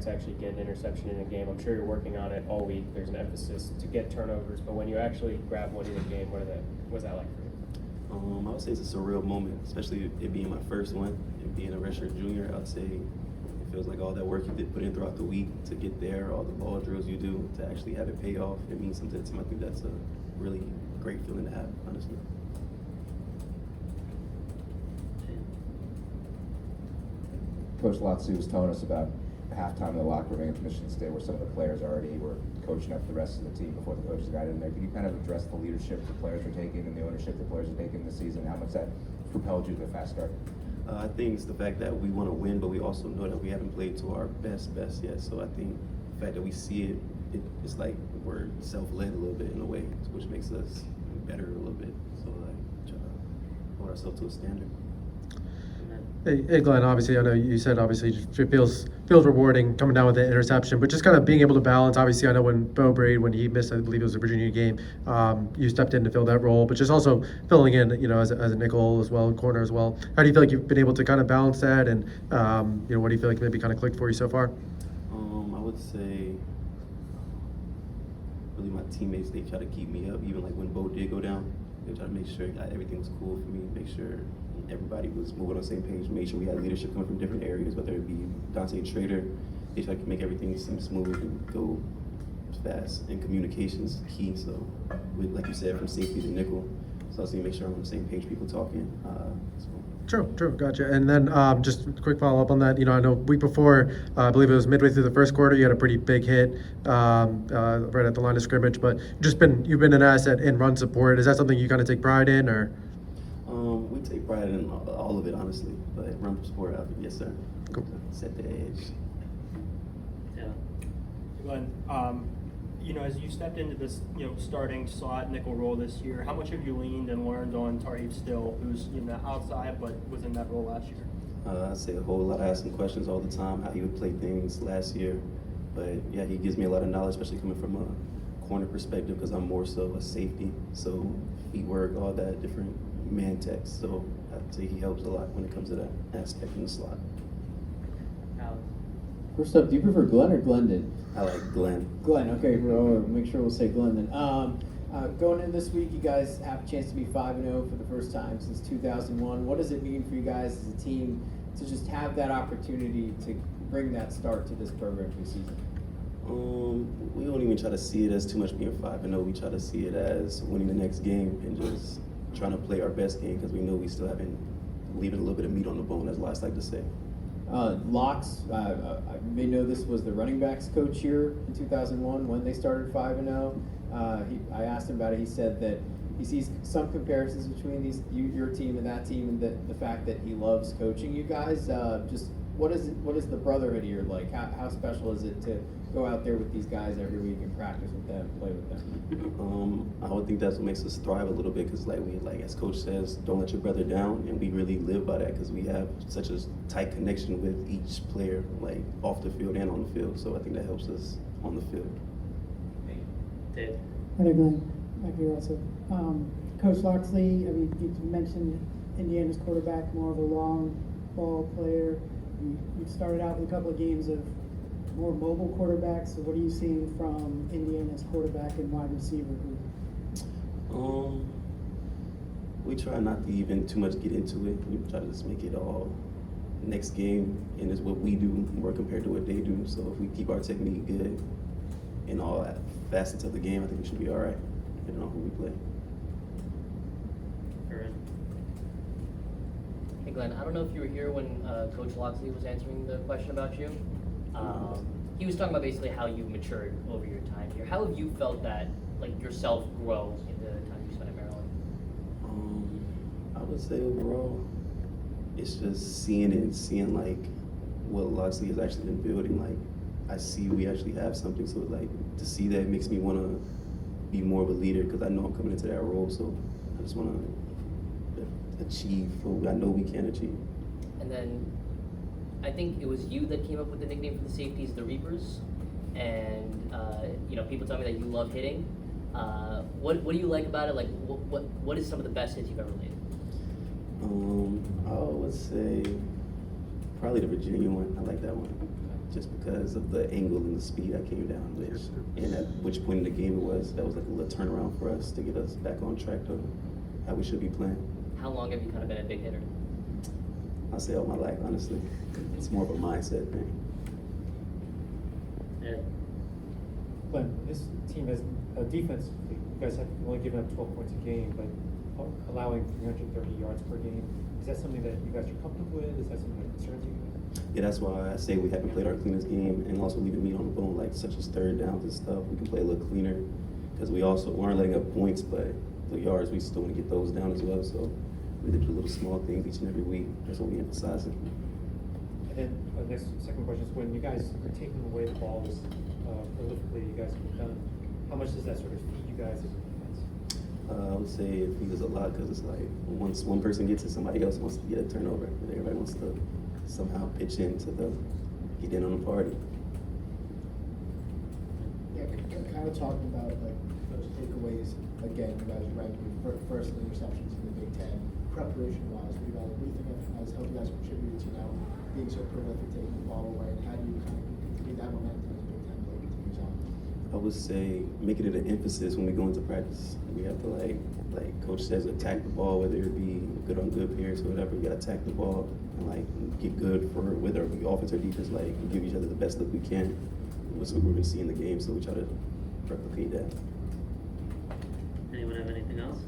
to actually get an interception in a game? I'm sure you're working on it all week. There's an emphasis to get turnovers, but when you actually grab one in a game, what's that like for you? I would say it's a surreal moment, especially it being my first one and being a redshirt junior. I would say it feels like all that work you did put in throughout the week to get there, all the ball drills you do to actually have it pay off. It means something to me. I think that's a really great feeling to have, honestly. Coach Lotsu was telling us about halftime in the locker room against Michigan State, where some of the players already were coaching up the rest of the team before the coaches got in there. Can you kind of address the leadership the players are taking and the ownership the players are taking this season? How much that propelled you to a fast start? I think it's the fact that we want to win, but we also know that we haven't played to our best yet. So I think the fact that we see it's like we're self-led a little bit in a way, which makes us better a little bit. So try to hold ourselves to a standard. Hey Glenn, obviously I know you said obviously it feels rewarding coming down with the interception, but just kind of being able to balance. Obviously I know when Bo Braid, when he missed, I believe it was the Virginia game, you stepped in to fill that role, but just also filling in, as a nickel as well, corner as well. How do you feel like you've been able to kind of balance that, and what do you feel like maybe kind of clicked for you so far? I would say really my teammates, they try to keep me up, even like when Bo did go down. They try to make sure everything was cool for me, make sure everybody was moving on the same page, make sure we had leadership coming from different areas, whether it be Dante and Trader. They try to make everything seem smooth and go fast, and communication's key. So, like you said, from safety to nickel, so I was to make sure I'm on the same page, people talking. True, gotcha. And then just a quick follow-up on that. I know week before, I believe it was midway through the first quarter, you had a pretty big hit right at the line of scrimmage. But you've been an asset in run support. Is that something you kind of take pride in, or? We take pride in all of it, honestly. But run support, yes, sir. Cool. Set the edge. Yeah. Glenn, as you stepped into this, starting slot nickel role this year, how much have you leaned and learned on Tareef Still, who's outside but was in that role last year? I say a whole lot. I ask him questions all the time, how he would play things last year. But yeah, he gives me a lot of knowledge, especially coming from a corner perspective, because I'm more so a safety. So feet work, all that different man text. So I'd say he helps a lot when it comes to that aspect in the slot. First up, do you prefer Glenn or Glendon? I like Glenn. Glenn, okay, we'll make sure we'll say Glenn then. Going in this week, you guys have a chance to be 5-0 for the first time since 2001. What does it mean for you guys as a team to just have that opportunity to bring that start to this program this season? We don't even try to see it as too much being 5-0. We try to see it as winning the next game and just trying to play our best game, because we know we still haven't leaving a little bit of meat on the bone, as Lots like to say. Locks, I may know this was the running backs coach here in 2001 when they started 5-0. I asked him about it. He said that he sees some comparisons between your team and that team, and the fact that he loves coaching you guys. Just what is the Brotherhood here like? How special is it to go out there with these guys every week and practice with them, play with them? I would think that's what makes us thrive a little bit, because as Coach says, don't let your brother down, and we really live by that, because we have such a tight connection with each player, like off the field and on the field. So I think that helps us on the field. Dave. Hi there, Glenn. Back here also. Coach Loxley, you mentioned Indiana's quarterback, more of a long ball player. You started out with a couple of games of more mobile quarterbacks. So what are you seeing from Indiana's quarterback and wide receiver group? We try not to even too much get into it. We try to just make it all next game, and it's what we do more compared to what they do. So if we keep our technique good in all facets of the game, I think we should be all right, depending on who we play. Hey Glenn, I don't know if you were here when Coach Loxley was answering the question about you. He was talking about basically how you matured over your time here. How have you felt that, yourself grow in the time you spent in Maryland? I would say overall, it's just seeing what Loxley has actually been building. I see we actually have something. So to see that makes me want to be more of a leader, because I know I'm coming into that role. So I just want to achieve what I know we can achieve. And then I think it was you that came up with the nickname for the safeties, the Reapers. And people tell me that you love hitting. What do you like about it? What is some of the best hits you've ever made? I would say probably the Virginia one. I like that one. just because of the angle and the speed I came down, and at which point in the game it was, that was like a little turnaround for us to get us back on track to how we should be playing. How long have you kind of been a big hitter? I'll say all my life, honestly. It's more of a mindset thing. Ed? Glenn, this team has a defense. You guys have only given up 12 points a game, but allowing 330 yards per game. Is that something that you guys are comfortable with? Is that something that concerns you guys? Yeah, that's why I say we haven't played our cleanest game, and also leaving meat on the bone, like such as third downs and stuff. We can play a little cleaner, because we aren't letting up points, but the yards, we still want to get those down as well. So we do little small things each and every week. That's what we emphasize. And then second question is, when you guys are taking away the balls prolifically, you guys have done, how much does that sort of feed you guys as a defense? I would say it feeds us a lot, because it's like once one person gets it, somebody else wants to get a turnover. Everybody wants to somehow pitch in to get in on the party. Yeah, kind of talking about like those takeaways. Again, you guys ranked first in interceptions in the Big Ten. Preparation-wise, what do you think has helped you guys contribute to now being so prolific, taking the ball away, and how do you kind of continue that momentum as the Big Ten play continues on? I would say making it an emphasis when we go into practice. We have to like coach says, attack the ball, whether it be good on good pairs or whatever. We gotta attack the ball and like get good for whether it be offense or defense. Like give each other the best look we can. What's what we're gonna see in the game, so we try to replicate that. Anyone have anything else?